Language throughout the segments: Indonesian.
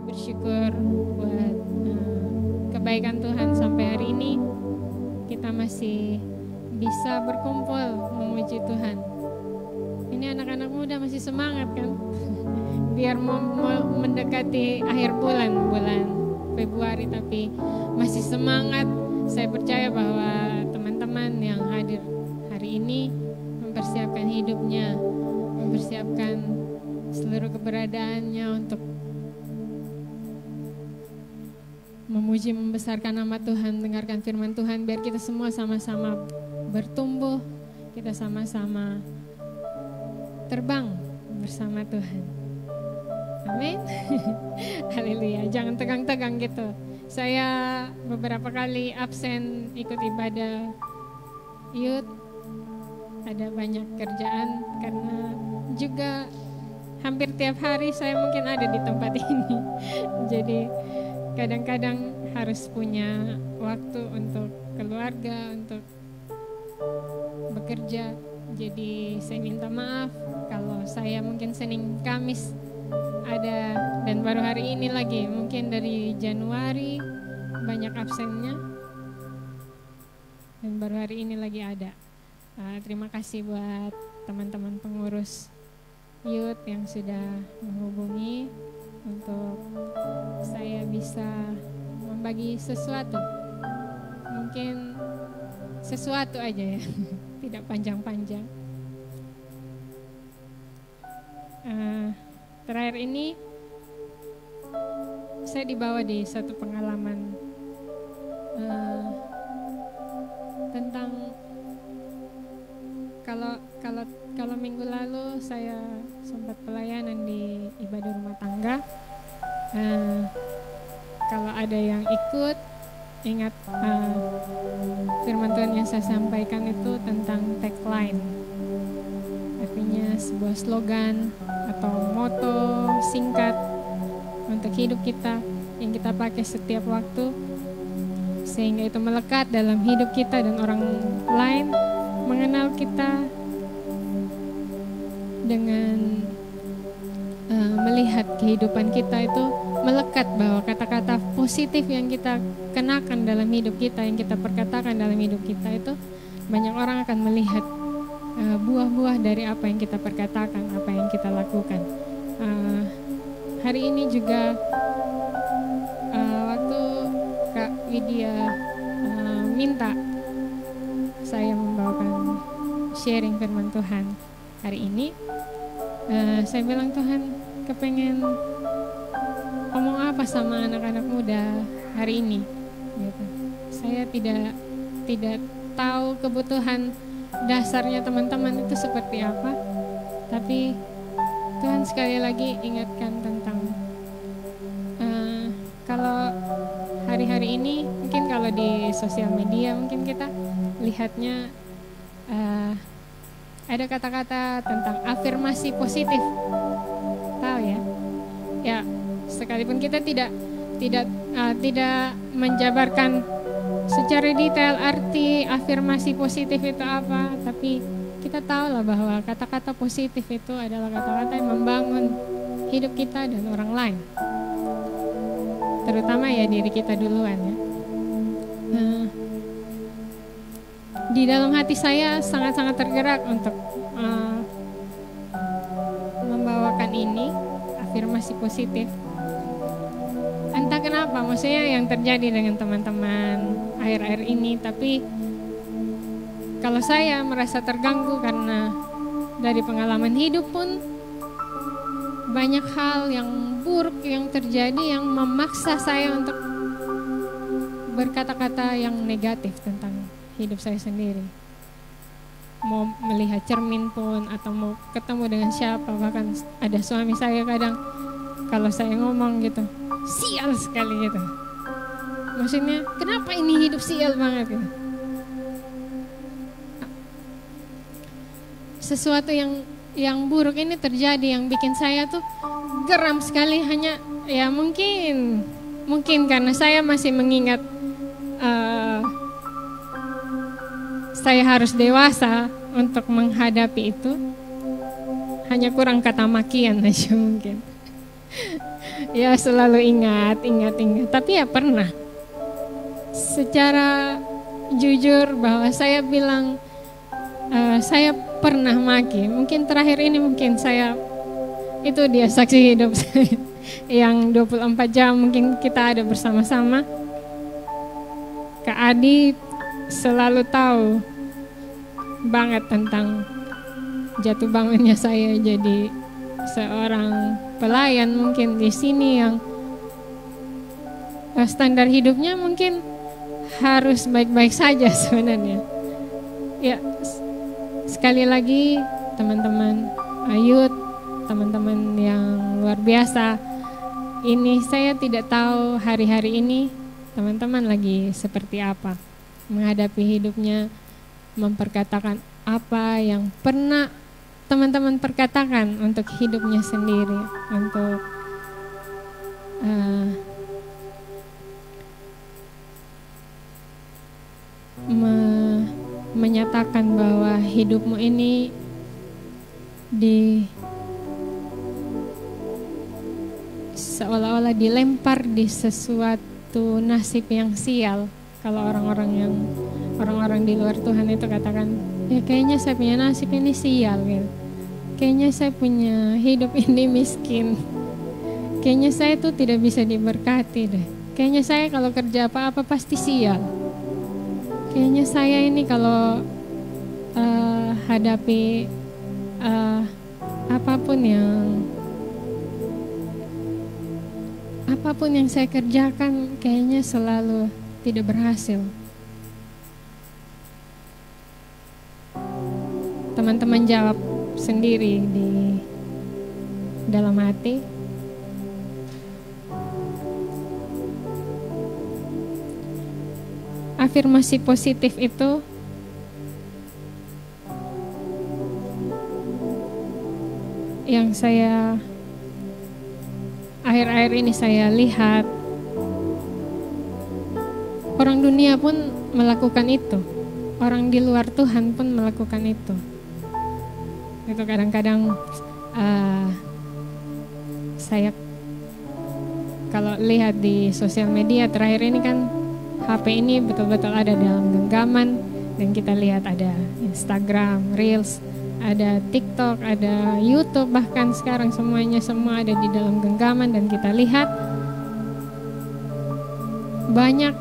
bersyukur buat kebaikan Tuhan sampai hari ini kita masih bisa berkumpul memuji Tuhan. Ini anak-anak muda masih semangat kan? Biar mau mendekati akhir bulan Februari tapi masih semangat. Saya percaya bahwa teman-teman yang hadir hari ini mempersiapkan hidupnya, mempersiapkan seluruh keberadaannya untuk memuji membesarkan nama Tuhan, dengarkan firman Tuhan, biar kita semua sama-sama bertumbuh, kita sama-sama terbang bersama Tuhan. Amin. Haleluya. Jangan tegang-tegang gitu. Saya beberapa kali absen ikut ibadah youth. Ada banyak kerjaan karena juga hampir tiap hari saya mungkin ada di tempat ini. Jadi kadang-kadang harus punya waktu untuk keluarga, untuk bekerja. Jadi saya minta maaf kalau saya mungkin Senin Kamis ada dan baru hari ini lagi, mungkin dari Januari banyak absennya dan baru hari ini lagi ada. Terima kasih buat teman-teman pengurus youth yang sudah menghubungi untuk saya bisa membagi sesuatu, mungkin sesuatu aja ya, tidak panjang-panjang. Terakhir ini saya dibawa di satu pengalaman tentang kalau minggu lalu saya sempat pelayanan di ibadah rumah tangga. Kalau ada yang ikut, ingat firman Tuhan yang saya sampaikan itu tentang tagline. Artinya sebuah slogan atau moto singkat untuk hidup kita yang kita pakai setiap waktu sehingga itu melekat dalam hidup kita dan orang lain mengenal kita dengan melihat kehidupan kita itu melekat bahwa kata-kata positif yang kita kenakan dalam hidup kita, yang kita perkatakan dalam hidup kita itu banyak orang akan melihat buah-buah dari apa yang kita perkatakan, apa yang kita lakukan. Hari ini juga waktu Kak Widya minta saya membawakan sharing firman Tuhan hari ini, saya bilang Tuhan kepengen ngomong apa sama anak-anak muda hari ini gitu. Saya tidak tahu kebutuhan dasarnya teman-teman itu seperti apa, tapi Tuhan sekali lagi ingatkan tentang kalau hari-hari ini mungkin kalau di sosial media mungkin kita lihatnya ada kata-kata tentang afirmasi positif, tahu ya? Ya, sekalipun kita tidak menjabarkan secara detail arti afirmasi positif itu apa, tapi kita tahu lah bahwa kata-kata positif itu adalah kata-kata yang membangun hidup kita dan orang lain, terutama ya diri kita duluan ya. Di dalam hati saya sangat-sangat tergerak untuk membawakan ini, afirmasi positif. Entah kenapa, maksudnya yang terjadi dengan teman-teman akhir-akhir ini, tapi kalau saya merasa terganggu karena dari pengalaman hidup pun banyak hal yang buruk yang terjadi yang memaksa saya untuk berkata-kata yang negatif tentang hidup saya sendiri. Mau melihat cermin pun atau mau ketemu dengan siapa, bahkan ada suami saya kadang kalau saya ngomong gitu, sial sekali gitu. Maksudnya kenapa ini hidup sial banget gitu. Sesuatu yang buruk ini terjadi yang bikin saya tuh geram sekali, hanya ya mungkin karena saya masih mengingat saya harus dewasa untuk menghadapi itu. Hanya kurang kata makian aja mungkin. Ya selalu ingat. Tapi ya pernah secara jujur bahwa saya bilang saya pernah maki. Mungkin terakhir ini mungkin saya itu dia saksi hidup saya yang 24 jam mungkin kita ada bersama-sama. Kak Adi selalu tahu banget tentang jatuh bangunnya saya jadi seorang pelayan mungkin di sini yang standar hidupnya mungkin harus baik-baik saja sebenarnya. Ya, sekali lagi teman-teman Ayut, teman-teman yang luar biasa. Ini saya tidak tahu hari-hari ini teman-teman lagi seperti apa menghadapi hidupnya, memperkatakan apa yang pernah teman-teman perkatakan untuk hidupnya sendiri, untuk menyatakan bahwa hidupmu ini seolah-olah dilempar di sesuatu nasib yang sial. Kalau orang-orang di luar Tuhan itu katakan, ya kayaknya saya punya nasib ini sial gitu. Kayaknya saya punya hidup ini miskin. Kayaknya saya tuh tidak bisa diberkati deh. Kayaknya saya kalau kerja apa-apa pasti sial. Kayaknya saya ini kalau hadapi apapun yang saya kerjakan kayaknya selalu tidak berhasil. Teman-teman jawab sendiri di dalam hati. Afirmasi positif itu yang saya akhir-akhir ini saya lihat orang dunia pun melakukan itu, orang di luar Tuhan pun melakukan itu. Itu kadang-kadang saya kalau lihat di sosial media terakhir ini kan HP ini betul-betul ada dalam genggaman, dan kita lihat ada Instagram, Reels, ada TikTok, ada YouTube, bahkan sekarang semua ada di dalam genggaman, dan kita lihat banyak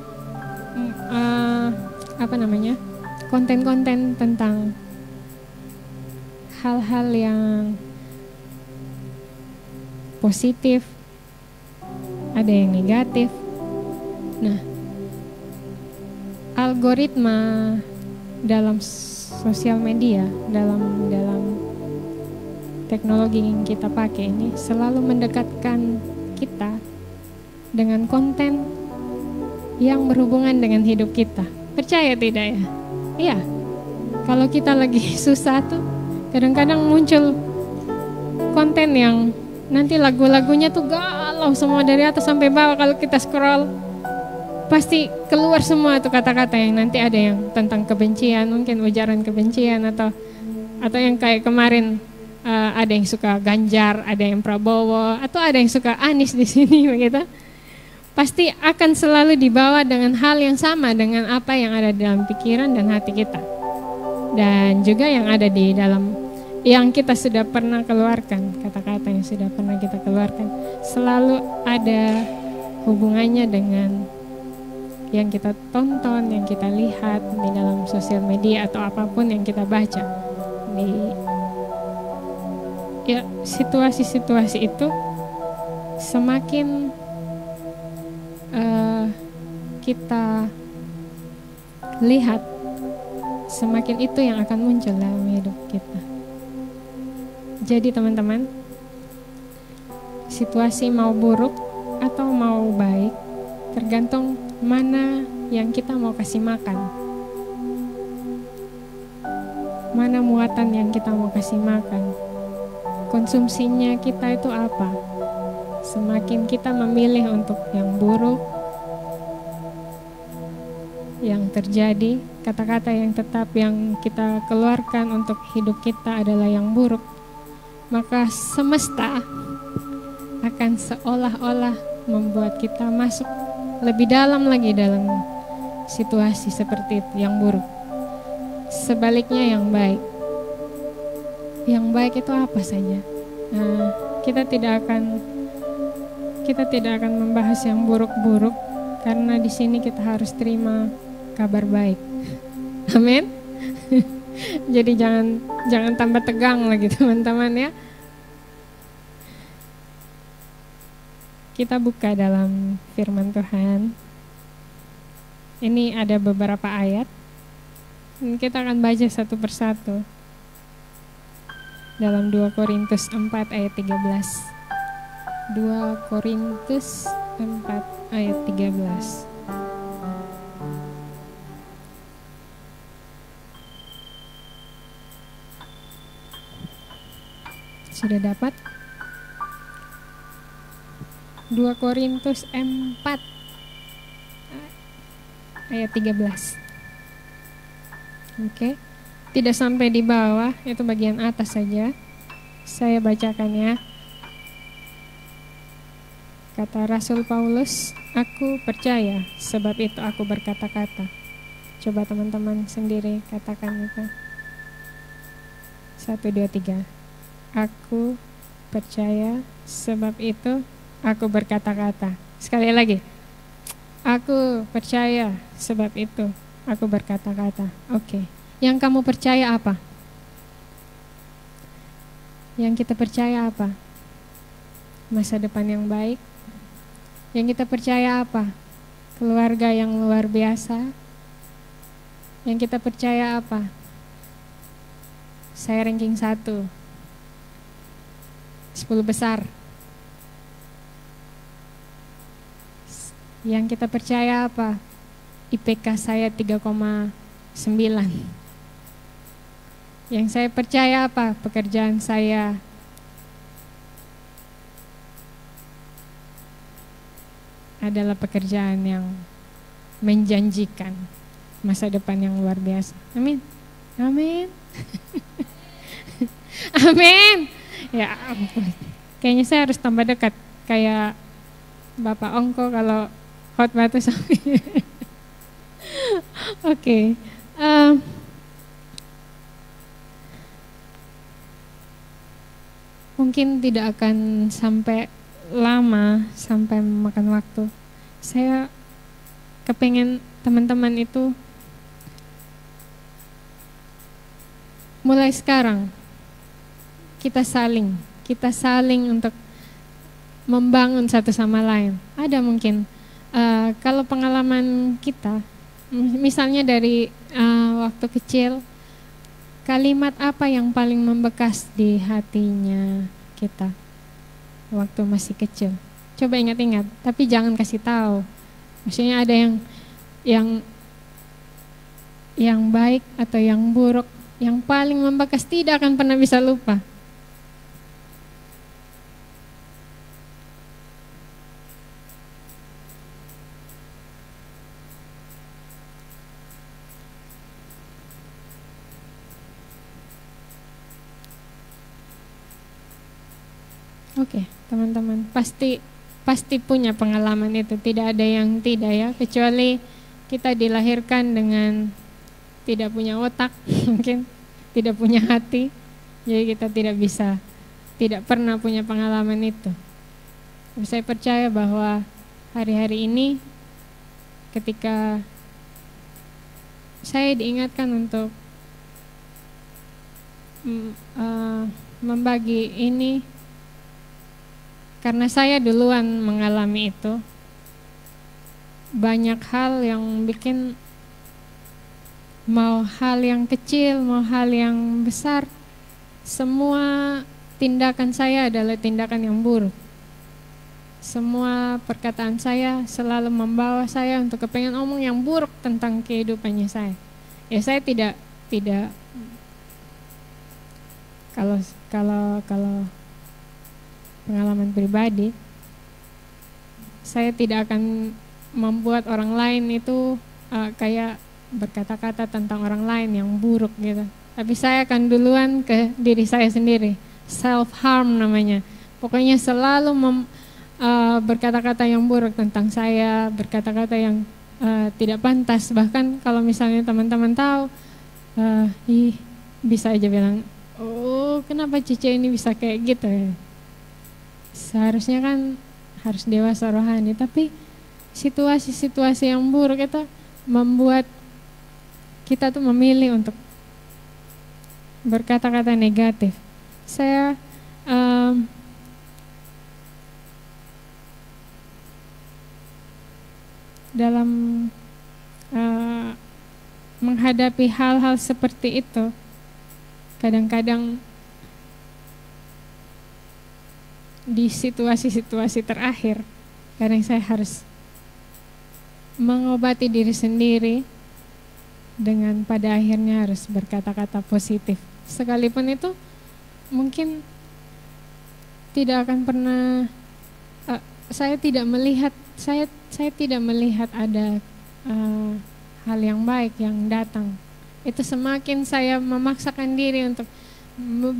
konten-konten tentang hal-hal yang positif, ada yang negatif. Nah, algoritma dalam sosial media, dalam teknologi yang kita pakai ini selalu mendekatkan kita dengan konten yang berhubungan dengan hidup kita. Percaya tidak ya? Iya. Kalau kita lagi susah tuh kadang-kadang muncul konten yang nanti lagu-lagunya tuh galau semua dari atas sampai bawah. Kalau kita scroll pasti keluar semua tuh kata-kata yang nanti ada yang tentang kebencian, mungkin ujaran kebencian, atau yang kayak kemarin ada yang suka Ganjar, ada yang Prabowo, atau ada yang suka Anies di sini begitu. Pasti akan selalu dibawa dengan hal yang sama dengan apa yang ada dalam pikiran dan hati kita. Dan juga yang ada di dalam yang kita sudah pernah keluarkan, kata-kata yang sudah pernah kita keluarkan selalu ada hubungannya dengan yang kita tonton, yang kita lihat di dalam sosial media atau apapun yang kita baca. Ya, situasi-situasi itu semakin kita lihat, semakin itu yang akan muncul dalam hidup kita. Jadi teman-teman, situasi mau buruk atau mau baik tergantung mana yang kita mau kasih makan, mana muatan yang kita mau kasih makan, konsumsinya kita itu apa. Semakin kita memilih untuk yang buruk, yang terjadi, kata-kata yang tetap yang kita keluarkan untuk hidup kita adalah yang buruk, maka semesta akan seolah-olah membuat kita masuk lebih dalam lagi dalam situasi seperti itu yang buruk. Sebaliknya yang baik. Yang baik itu apa saja? Nah, kita tidak akan membahas yang buruk-buruk karena di sini kita harus terima kabar baik. Amin. Jadi jangan tambah tegang lagi teman-teman ya. Kita buka dalam firman Tuhan. Ini ada beberapa ayat. Kita akan baca satu persatu. Dalam 2 Korintus 4 ayat 13. 2 Korintus 4 ayat 13. Sudah dapat? 2 Korintus 4 ayat 13. Oke. Tidak sampai di bawah, itu bagian atas saja. Saya bacakan ya. Kata Rasul Paulus, aku percaya, sebab itu aku berkata-kata. Coba teman-teman sendiri katakan itu. 1, 2, 3. Aku percaya, sebab itu aku berkata-kata. Sekali lagi. Aku percaya, sebab itu aku berkata-kata. Oke. Yang kamu percaya apa? Yang kita percaya apa? Masa depan yang baik. Yang kita percaya apa? Keluarga yang luar biasa. Yang kita percaya apa? Saya ranking 1. 10 besar. Yang kita percaya apa? IPK saya 3,9. Yang saya percaya apa? Pekerjaan saya adalah pekerjaan yang menjanjikan masa depan yang luar biasa. Amin. Amin. Amin. Ya ampun. Kayaknya saya harus tambah dekat kayak Bapak Ongko kalau khotbah itu sampai. Oke. Mungkin tidak akan sampai lama, sampai memakan waktu. Saya kepengen teman-teman itu mulai sekarang kita saling untuk membangun satu sama lain. Ada mungkin kalau pengalaman kita, misalnya dari waktu kecil, kalimat apa yang paling membekas di hatinya kita waktu masih kecil? Coba ingat-ingat, tapi jangan kasih tahu. Maksudnya ada yang baik atau yang buruk, yang paling membekas tidak akan pernah bisa lupa. Oke, teman-teman, pasti punya pengalaman itu. Tidak ada yang tidak ya, kecuali kita dilahirkan dengan tidak punya otak, mungkin tidak punya hati. Jadi kita tidak pernah punya pengalaman itu. Tapi saya percaya bahwa hari-hari ini ketika saya diingatkan untuk membagi ini, karena saya duluan mengalami itu, banyak hal yang bikin, mau hal yang kecil, mau hal yang besar, semua tindakan saya adalah tindakan yang buruk. Semua perkataan saya selalu membawa saya untuk kepengen ngomong yang buruk tentang kehidupannya saya. Ya saya tidak kalau pengalaman pribadi, saya tidak akan membuat orang lain itu kayak berkata-kata tentang orang lain yang buruk gitu. Tapi saya akan duluan ke diri saya sendiri. Self harm namanya. Pokoknya selalu berkata-kata yang buruk tentang saya, berkata-kata yang tidak pantas. Bahkan kalau misalnya teman-teman tahu, bisa aja bilang, oh kenapa Cici ini bisa kayak gitu ya. Seharusnya kan harus dewasa rohani, tapi situasi-situasi yang buruk itu membuat kita tuh memilih untuk berkata-kata negatif. Saya dalam menghadapi hal-hal seperti itu, kadang-kadang di situasi-situasi terakhir, kadang saya harus mengobati diri sendiri dengan pada akhirnya harus berkata-kata positif. Sekalipun itu mungkin tidak akan pernah, saya tidak melihat ada hal yang baik yang datang. Itu semakin saya memaksakan diri untuk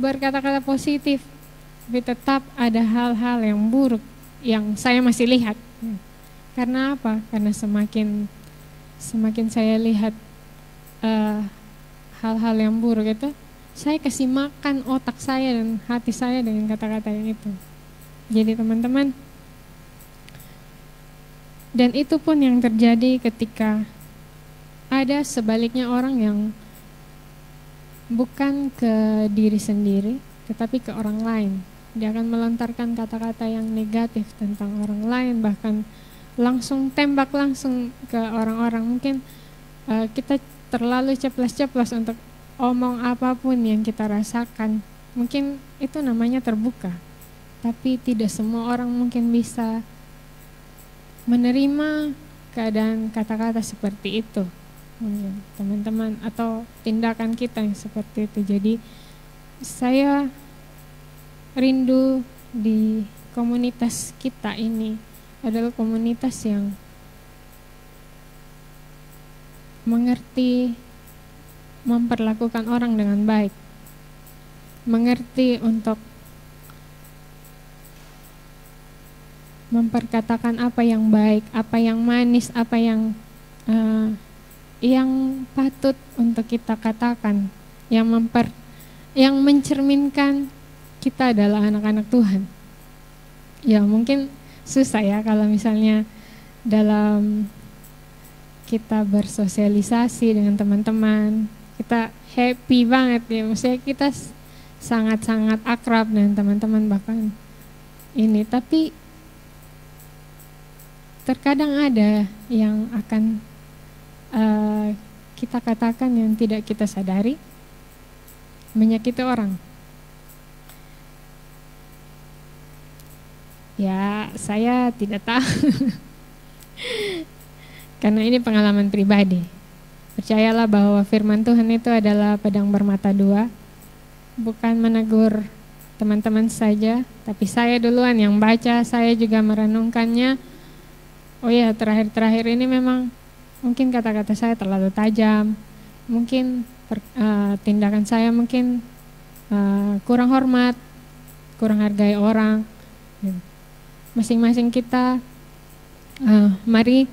berkata-kata positif, tapi tetap ada hal-hal yang buruk yang saya masih lihat. Karena apa? Karena semakin saya lihat hal-hal yang buruk itu, saya kasih makan otak saya dan hati saya dengan kata-kata yang itu. Jadi teman-teman, dan itu pun yang terjadi ketika ada sebaliknya orang yang bukan ke diri sendiri, tetapi ke orang lain. Dia akan melontarkan kata-kata yang negatif tentang orang lain, bahkan langsung tembak langsung ke orang-orang. Mungkin kita terlalu ceplas-ceplos untuk omong apapun yang kita rasakan. Mungkin itu namanya terbuka, tapi tidak semua orang mungkin bisa menerima keadaan kata-kata seperti itu, teman-teman, atau tindakan kita yang seperti itu. Jadi saya rindu di komunitas kita ini adalah komunitas yang mengerti memperlakukan orang dengan baik, mengerti untuk memperkatakan apa yang baik, apa yang manis, apa yang patut untuk kita katakan, yang mencerminkan kita adalah anak-anak Tuhan. Ya mungkin susah ya kalau misalnya dalam kita bersosialisasi dengan teman-teman, kita happy banget ya, maksudnya kita sangat-sangat akrab dengan teman-teman bahkan ini, tapi terkadang ada yang akan kita katakan yang tidak kita sadari menyakiti orang. Ya, saya tidak tahu. Karena ini pengalaman pribadi. Percayalah bahwa firman Tuhan itu adalah pedang bermata dua. Bukan menegur teman-teman saja, tapi saya duluan yang baca, saya juga merenungkannya. Oh ya, terakhir-terakhir ini memang mungkin kata-kata saya terlalu tajam, mungkin tindakan saya mungkin kurang hormat, kurang hargai orang. Masing-masing kita, mari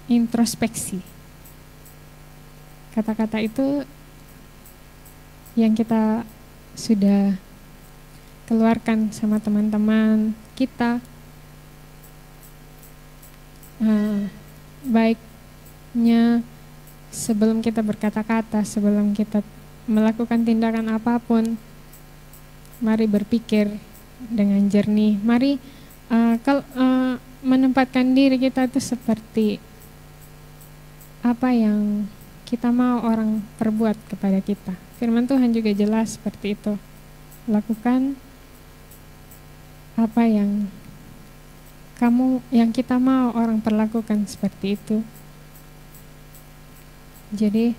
introspeksi. Kata-kata itu yang kita sudah keluarkan sama teman-teman kita, baiknya sebelum kita berkata-kata, sebelum kita melakukan tindakan apapun, mari berpikir dengan jernih. Mari menempatkan diri kita itu seperti apa yang kita mau orang perbuat kepada kita. Firman Tuhan juga jelas seperti itu. Lakukan apa yang kita mau orang perlakukan seperti itu. Jadi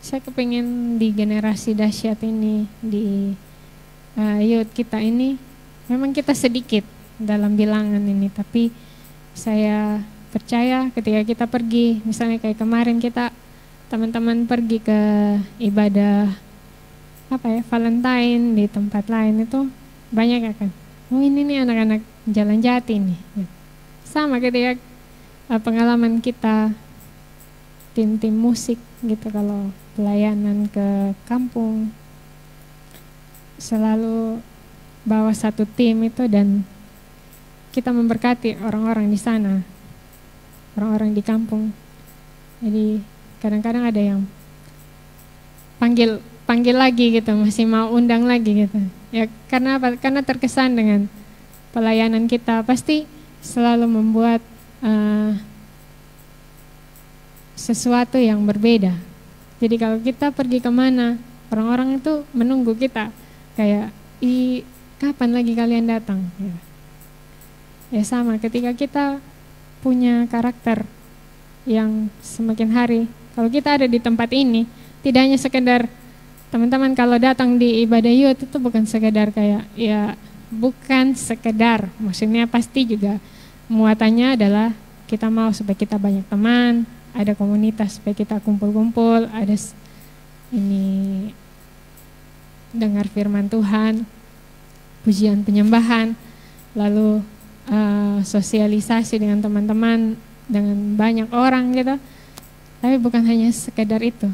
saya kepingin di generasi dahsyat ini, di youth kita ini, memang kita sedikit dalam bilangan ini, tapi saya percaya ketika kita pergi, misalnya kayak kemarin kita teman-teman pergi ke ibadah Valentine di tempat lain itu banyak ya kan. Oh ini nih anak-anak Jalan Jati nih. Sama ketika pengalaman kita tim-tim musik gitu, kalau pelayanan ke kampung selalu bawa satu tim itu dan kita memberkati orang-orang di sana, orang-orang di kampung. Jadi kadang-kadang ada yang panggil lagi gitu, masih mau undang lagi gitu. Ya karena apa? Karena terkesan dengan pelayanan kita pasti selalu membuat sesuatu yang berbeda. Jadi kalau kita pergi kemana, orang-orang itu menunggu kita. Kayak, kapan lagi kalian datang? Ya sama, ketika kita punya karakter yang semakin hari, kalau kita ada di tempat ini, tidak hanya sekedar teman-teman kalau datang di ibadah youth itu bukan sekedar kayak, ya bukan sekedar, maksudnya pasti juga muatannya adalah kita mau supaya kita banyak teman, ada komunitas supaya kita kumpul-kumpul, ada ini dengar firman Tuhan, pujian penyembahan, lalu sosialisasi dengan teman-teman, dengan banyak orang gitu. Tapi bukan hanya sekedar itu.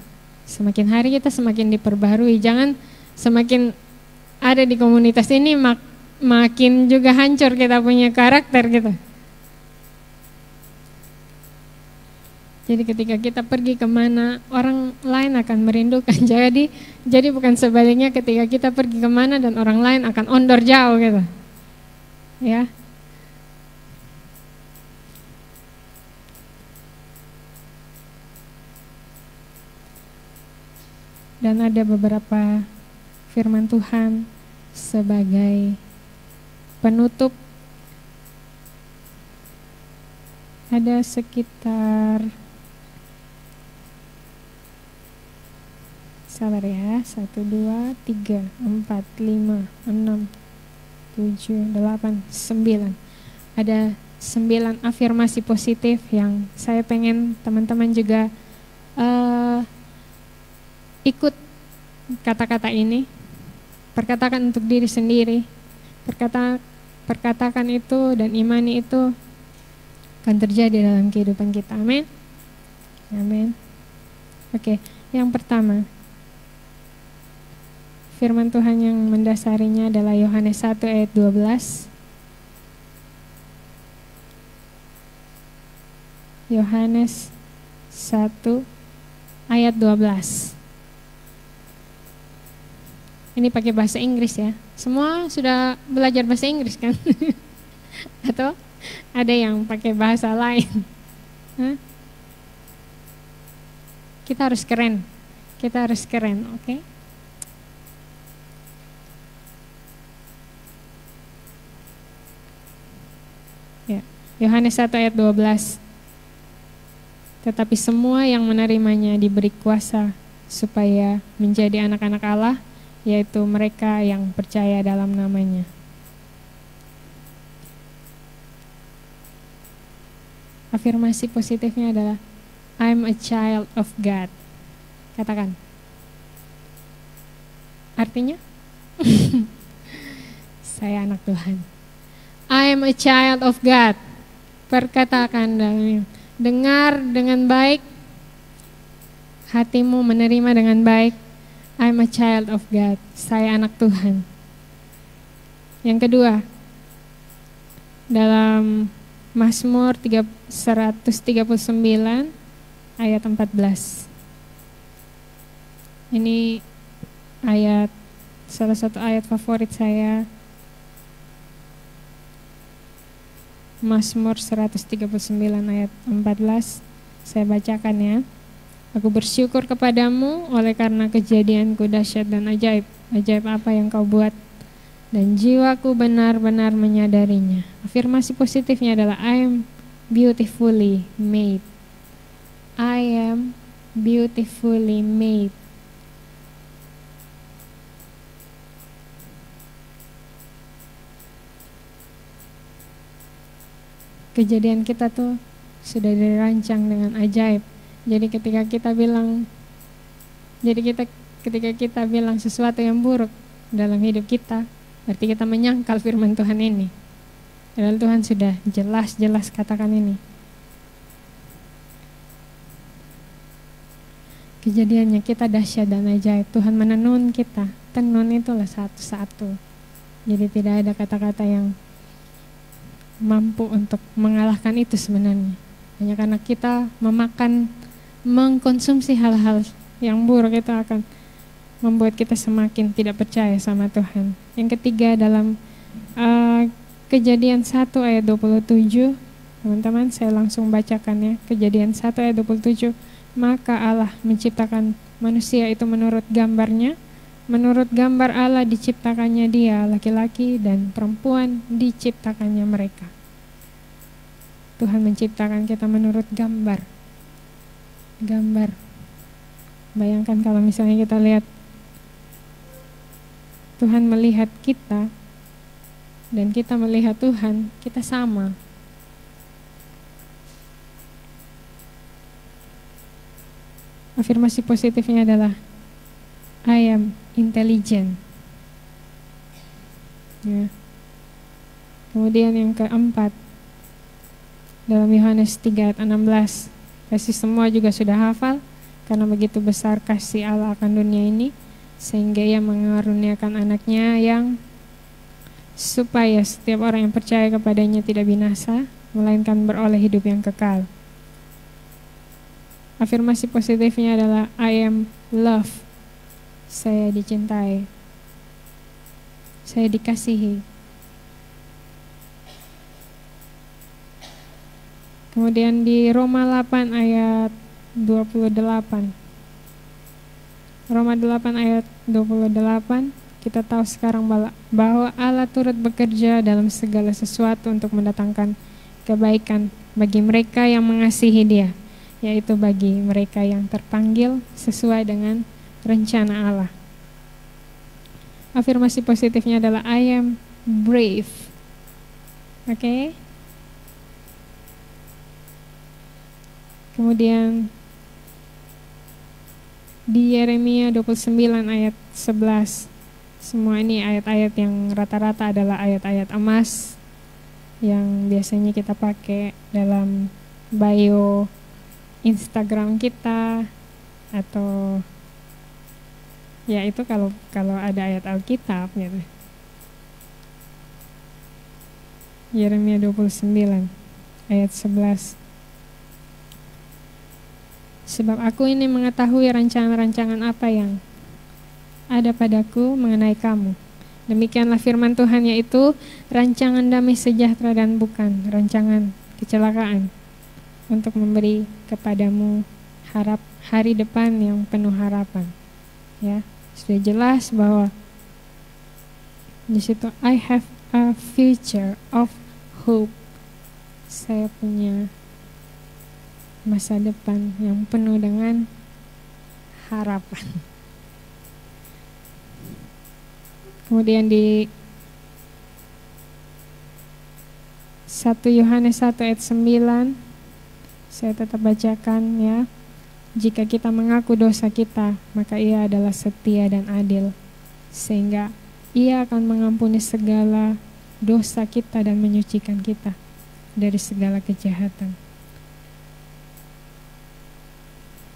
Semakin hari kita semakin diperbarui. Jangan semakin ada di komunitas ini makin juga hancur kita punya karakter gitu. Jadi ketika kita pergi kemana, orang lain akan merindukan. Jadi bukan sebaliknya, ketika kita pergi kemana dan orang lain akan ondor jauh gitu. Ya. Dan ada beberapa firman Tuhan sebagai penutup. Ada sekitar, sabar ya, 1, 2, 3, 4, 5, 6, 7, 8, 9. Ada 9 afirmasi positif yang saya pengen teman-teman juga ikut kata-kata ini. Perkatakan untuk diri sendiri. Perkatakan itu dan imani itu akan terjadi dalam kehidupan kita. Amin. Amin. Oke, yang pertama, firman Tuhan yang mendasarinya adalah Yohanes 1 ayat 12. Yohanes 1 ayat 12. Ini pakai bahasa Inggris ya. Semua sudah belajar bahasa Inggris kan? Atau ada yang pakai bahasa lain? Hah? Kita harus keren. Oke? Ya, Yohanes 1 ayat 12. Tetapi semua yang menerimanya diberi kuasa supaya menjadi anak-anak Allah, yaitu mereka yang percaya dalam namanya. Afirmasi positifnya adalah I'm a child of God. Katakan. Artinya? Saya anak Tuhan. I am a child of God. Perkatakan dalamnya. Dengar dengan baik. Hatimu menerima dengan baik. I'm a child of God. Saya anak Tuhan. Yang kedua, dalam Mazmur 139 ayat 14. Ini salah satu ayat favorit saya. Mazmur 139 ayat 14. Saya bacakan ya. Aku bersyukur kepadamu oleh karena kejadianku dahsyat dan ajaib. Ajaib apa yang kau buat, dan jiwaku benar-benar menyadarinya. Afirmasi positifnya adalah I am beautifully made. I am beautifully made. Kejadian kita tuh sudah dirancang dengan ajaib. Jadi ketika kita bilang sesuatu yang buruk dalam hidup kita, berarti kita menyangkal firman Tuhan ini. Padahal Tuhan sudah jelas-jelas katakan ini. Kejadiannya kita dahsyat dan ajaib. Tuhan menenun kita. Tenun itulah satu-satu. Jadi tidak ada kata-kata yang mampu untuk mengalahkan itu sebenarnya. Hanya karena kita mengkonsumsi hal-hal yang buruk, itu akan membuat kita semakin tidak percaya sama Tuhan. Yang ketiga dalam Kejadian 1 ayat 27, teman-teman saya langsung bacakan ya. Kejadian 1 ayat 27, maka Allah menciptakan manusia itu menurut gambarnya. Menurut gambar Allah diciptakannya dia, laki-laki dan perempuan diciptakannya mereka. Tuhan menciptakan kita menurut gambar. Bayangkan kalau misalnya kita lihat Tuhan melihat kita dan kita melihat Tuhan, kita sama. Afirmasi positifnya adalah I am intelligent. Ya. Kemudian yang keempat, dalam Yohanes 3 ayat 16, pasti semua juga sudah hafal, karena begitu besar kasih Allah akan dunia ini, sehingga ia mengaruniakan anaknya yang supaya setiap orang yang percaya kepadanya tidak binasa, melainkan beroleh hidup yang kekal. Afirmasi positifnya adalah I am love. Saya dicintai. Saya dikasihi. Kemudian di Roma 8 ayat 28. Roma 8 ayat 28, kita tahu sekarang bahwa Allah turut bekerja dalam segala sesuatu untuk mendatangkan kebaikan bagi mereka yang mengasihi Dia, yaitu bagi mereka yang terpanggil sesuai dengan rencana Allah. Afirmasi positifnya adalah I am brave. Oke? Kemudian di Yeremia 29 ayat 11. Semua ini ayat-ayat yang rata-rata adalah ayat-ayat emas yang biasanya kita pakai dalam bio Instagram kita, atau ya itu kalau ada ayat Alkitab gitu. Yeremia 29 ayat 11. Sebab aku ini mengetahui rancangan-rancangan apa yang ada padaku mengenai kamu. Demikianlah firman Tuhan, yaitu rancangan damai sejahtera dan bukan rancangan kecelakaan, untuk memberi kepadamu hari depan yang penuh harapan. Ya, sudah jelas bahwa di situ I have a future of hope. Saya punya masa depan yang penuh dengan harapan. Kemudian di 1 Yohanes 1 ayat 9, saya tetap bacakan ya. Jika kita mengaku dosa kita, maka Ia adalah setia dan adil, sehingga Ia akan mengampuni segala dosa kita dan menyucikan kita dari segala kejahatan.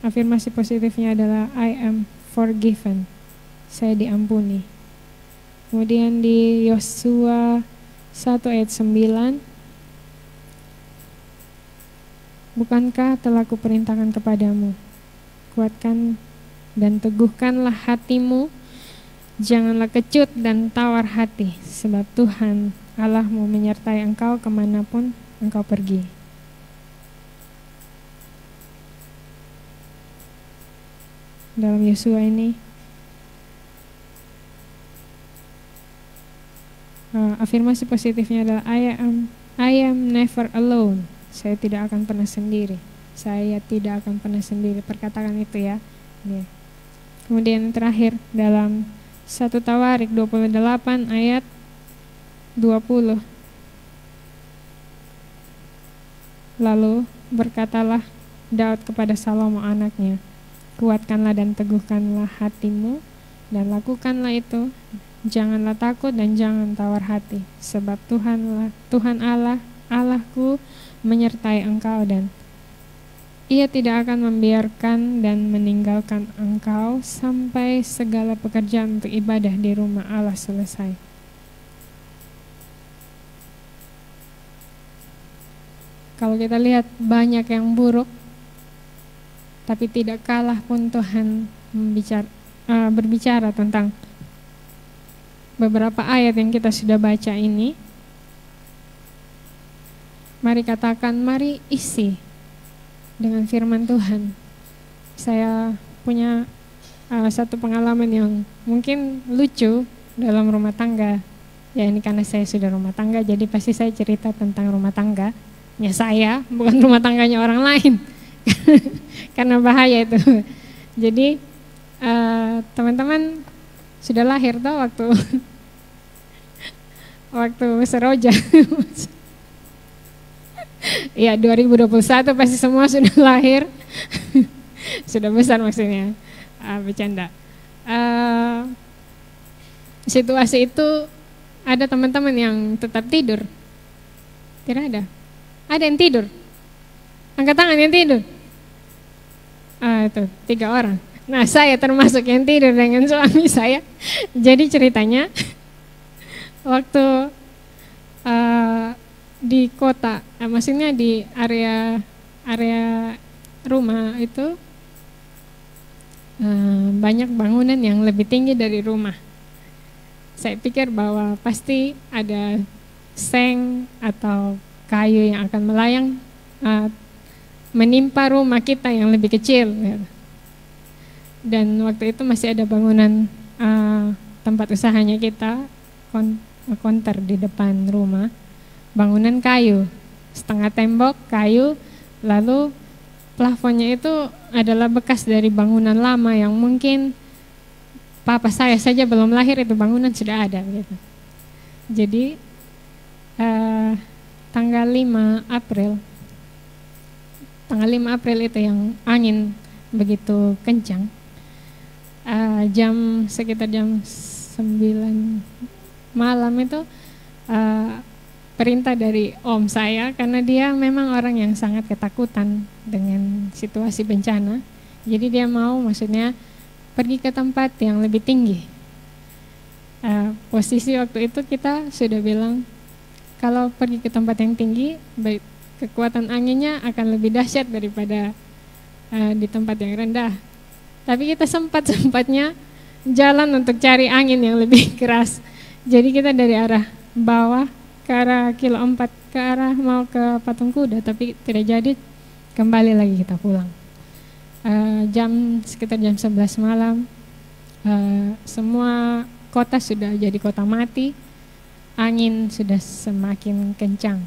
Afirmasi positifnya adalah I am forgiven. Saya diampuni. Kemudian di Yosua 1 ayat 9, bukankah telah kuperintahkan kepadamu, kuatkan dan teguhkanlah hatimu, janganlah kecut dan tawar hati, sebab Tuhan Allahmu menyertai engkau kemanapun engkau pergi. Dalam Yosua ini afirmasi positifnya adalah I am never alone. Saya tidak akan pernah sendiri. Saya tidak akan pernah sendiri. Perkataan itu ya. Kemudian yang terakhir dalam 1 Tawarik 28 ayat 20. Lalu berkatalah Daud kepada Salomo anaknya, kuatkanlah dan teguhkanlah hatimu dan lakukanlah itu. Janganlah takut dan jangan tawar hati, sebab Tuhan Allahku menyertai engkau, dan Ia tidak akan membiarkan dan meninggalkan engkau sampai segala pekerjaan untuk ibadah di rumah Allah selesai. Kalau kita lihat banyak yang buruk, tapi tidak kalah pun Tuhan berbicara tentang beberapa ayat yang kita sudah baca ini. Mari katakan, mari isi dengan firman Tuhan. Saya punya satu pengalaman yang mungkin lucu dalam rumah tangga. Ya, ini karena saya sudah rumah tangga, jadi pasti saya cerita tentang rumah tangganya saya, bukan rumah tangganya orang lain. Karena bahaya itu. Jadi teman-teman sudah lahir tuh waktu seroja. Ya, 2021 pasti semua sudah lahir. Sudah besar maksudnya. Bercanda. Situasi itu ada teman-teman yang tetap tidur. Tidak ada. Ada yang tidur. Angkat tangan yang tidur. Itu 3 orang. Nah, saya termasuk yang tidur dengan suami saya. Jadi ceritanya waktu di kota, maksudnya di area rumah itu banyak bangunan yang lebih tinggi dari rumah. Saya pikir bahwa pasti ada seng atau kayu yang akan melayang menimpa rumah kita yang lebih kecil. Dan waktu itu masih ada bangunan tempat usahanya kita, konter di depan rumah. Bangunan kayu, setengah tembok kayu, lalu plafonnya itu adalah bekas dari bangunan lama yang mungkin papa saya saja belum lahir itu bangunan sudah ada gitu. Jadi tanggal 5 April itu yang angin begitu kencang, sekitar jam 9 malam itu perintah dari om saya, karena dia memang orang yang sangat ketakutan dengan situasi bencana. Jadi dia mau maksudnya pergi ke tempat yang lebih tinggi. Posisi waktu itu kita sudah bilang kalau pergi ke tempat yang tinggi, baik kekuatan anginnya akan lebih dahsyat daripada di tempat yang rendah. Tapi kita sempat-sempatnya jalan untuk cari angin yang lebih keras. Jadi kita dari arah bawah ke arah kilo 4 ke arah mau ke Patung Kuda, tapi tidak jadi, kembali lagi kita pulang. Sekitar jam 11 malam, semua kota sudah jadi kota mati, angin sudah semakin kencang.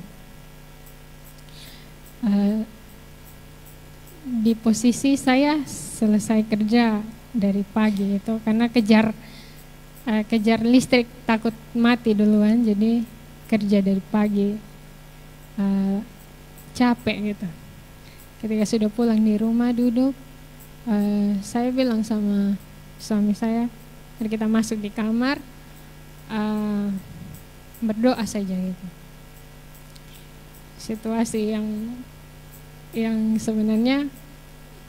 Di posisi saya selesai kerja dari pagi itu, karena kejar listrik, takut mati duluan, jadi kerja dari pagi, capek gitu. Ketika sudah pulang di rumah duduk, saya bilang sama suami saya, mari kita masuk di kamar, berdoa saja gitu. Situasi yang sebenarnya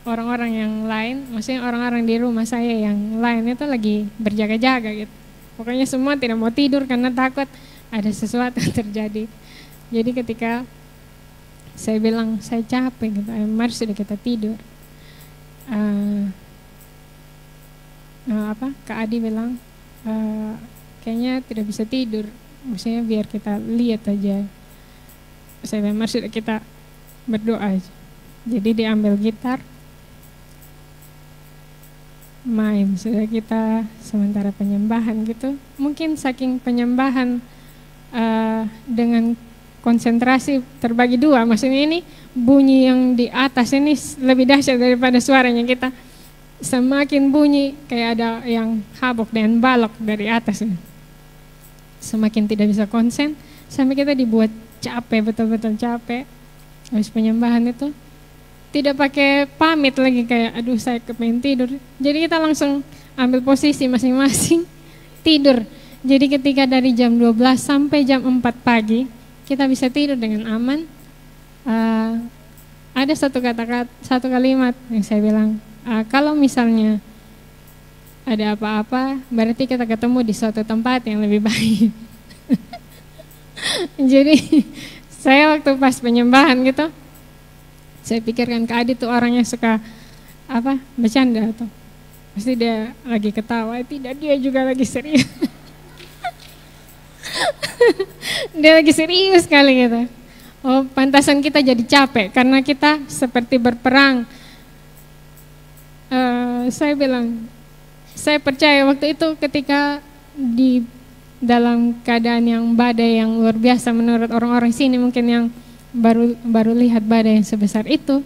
orang-orang yang lain, maksudnya orang-orang di rumah saya yang lain itu lagi berjaga-jaga gitu. Pokoknya semua tidak mau tidur karena takut ada sesuatu yang terjadi. Jadi ketika saya bilang saya capek gitu, mari sudah kita tidur. Kak Adi bilang kayaknya tidak bisa tidur, maksudnya biar kita lihat aja. Saya bilang mari sudah kita berdoa aja. Jadi diambil gitar, main, sudah kita sementara penyembahan gitu. Mungkin saking penyembahan dengan konsentrasi terbagi dua, maksudnya ini bunyi yang di atas ini lebih dahsyat daripada suaranya kita. Semakin bunyi kayak ada yang habok dan balok dari atas. Semakin tidak bisa konsen, sampai kita dibuat capek, betul-betul capek. Habis penyembahan itu tidak pakai pamit lagi kayak aduh saya kepengen tidur. Jadi kita langsung ambil posisi masing-masing tidur. Jadi ketika dari jam 12 sampai jam 4 pagi kita bisa tidur dengan aman. Ada satu kalimat yang saya bilang, kalau misalnya ada apa-apa berarti kita ketemu di suatu tempat yang lebih baik. Jadi saya waktu pas penyembahan gitu, saya pikirkan Kak Adi tuh orangnya suka bercanda atau pasti dia lagi ketawa, tidak, dia juga lagi serius. Dia lagi serius sekali gitu. Oh, pantasan kita jadi capek karena kita seperti berperang. Saya bilang, saya percaya waktu itu ketika di dalam keadaan yang badai yang luar biasa menurut orang-orang sini mungkin yang baru lihat badai yang sebesar itu,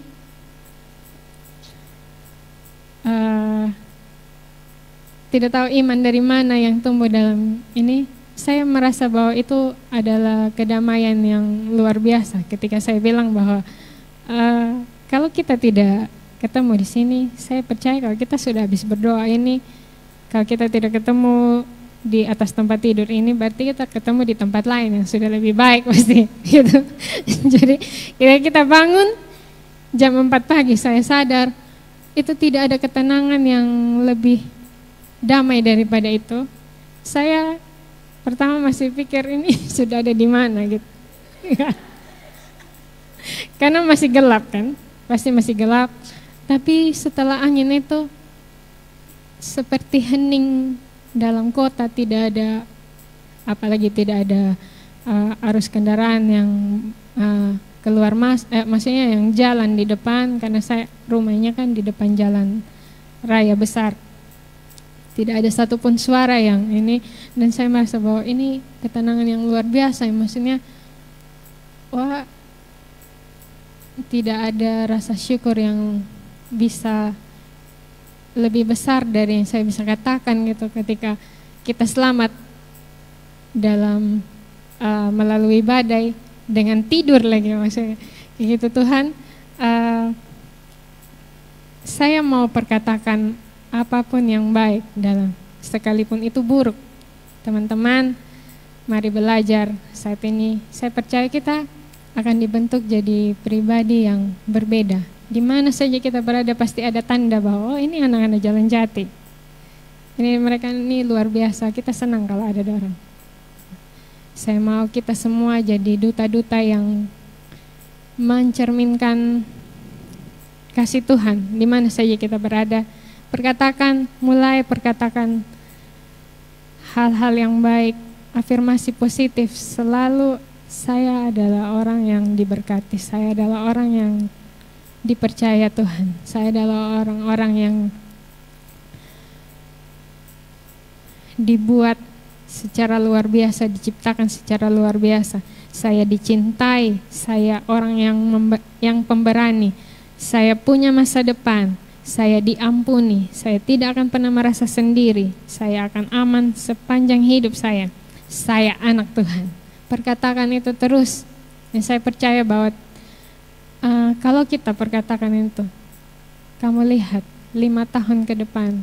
tidak tahu iman dari mana yang tumbuh dalam ini. Saya merasa bahwa itu adalah kedamaian yang luar biasa ketika saya bilang bahwa kalau kita tidak ketemu di sini, saya percaya kalau kita sudah habis berdoa ini, kalau kita tidak ketemu di atas tempat tidur ini, berarti kita ketemu di tempat lain yang sudah lebih baik pasti gitu. Jadi kita bangun jam 4 pagi, saya sadar itu tidak ada ketenangan yang lebih damai daripada itu. Saya pertama masih pikir ini sudah ada di mana gitu. Karena masih gelap kan, pasti masih gelap. Tapi setelah angin itu seperti hening dalam kota, tidak ada, apalagi tidak ada arus kendaraan yang keluar maksudnya yang jalan di depan, karena saya rumahnya kan di depan jalan raya besar. Tidak ada satupun suara yang ini, dan saya merasa bahwa ini ketenangan yang luar biasa. Maksudnya, wah, tidak ada rasa syukur yang bisa lebih besar dari yang saya bisa katakan gitu ketika kita selamat dalam melalui badai dengan tidur lagi, maksudnya gitu. Tuhan, saya mau perkatakan apapun yang baik dalam, sekalipun itu buruk. Teman-teman, mari belajar saat ini. Saya percaya kita akan dibentuk jadi pribadi yang berbeda. Di mana saja kita berada pasti ada tanda bahwa ini anak-anak Jalan Jati. Ini mereka ini luar biasa. Kita senang kalau ada orang. Saya mau kita semua jadi duta-duta yang mencerminkan kasih Tuhan di mana saja kita berada. Mulai perkatakan hal-hal yang baik, afirmasi positif. Selalu saya adalah orang yang diberkati, saya adalah orang yang dipercaya Tuhan, saya adalah orang-orang yang dibuat secara luar biasa, diciptakan secara luar biasa. Saya dicintai, saya orang yang pemberani, saya punya masa depan. Saya diampuni, saya tidak akan pernah merasa sendiri, saya akan aman sepanjang hidup saya. Saya anak Tuhan. Perkatakan itu terus. Dan saya percaya bahwa kalau kita perkatakan itu, kamu lihat 5 tahun ke depan,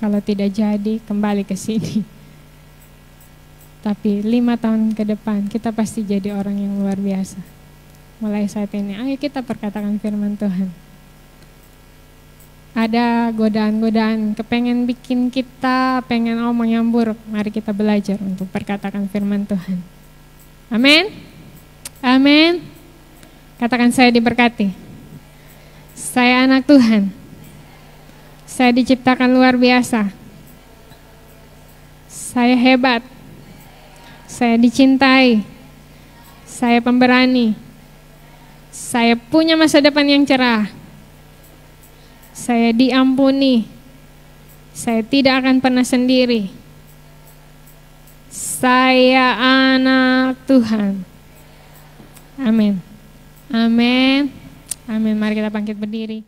kalau tidak jadi kembali ke sini. Tapi 5 tahun ke depan kita pasti jadi orang yang luar biasa. Mulai saat ini, ayo kita perkatakan firman Tuhan. Ada godaan-godaan kepengen bikin kita pengen omong yang buruk. Mari kita belajar untuk perkatakan firman Tuhan. Amin. Amin. Katakan, saya diberkati. Saya anak Tuhan. Saya diciptakan luar biasa. Saya hebat. Saya dicintai. Saya pemberani. Saya punya masa depan yang cerah. Saya diampuni. Saya tidak akan pernah sendiri. Saya anak Tuhan. Amin. Amin. Amin. Mari kita bangkit berdiri.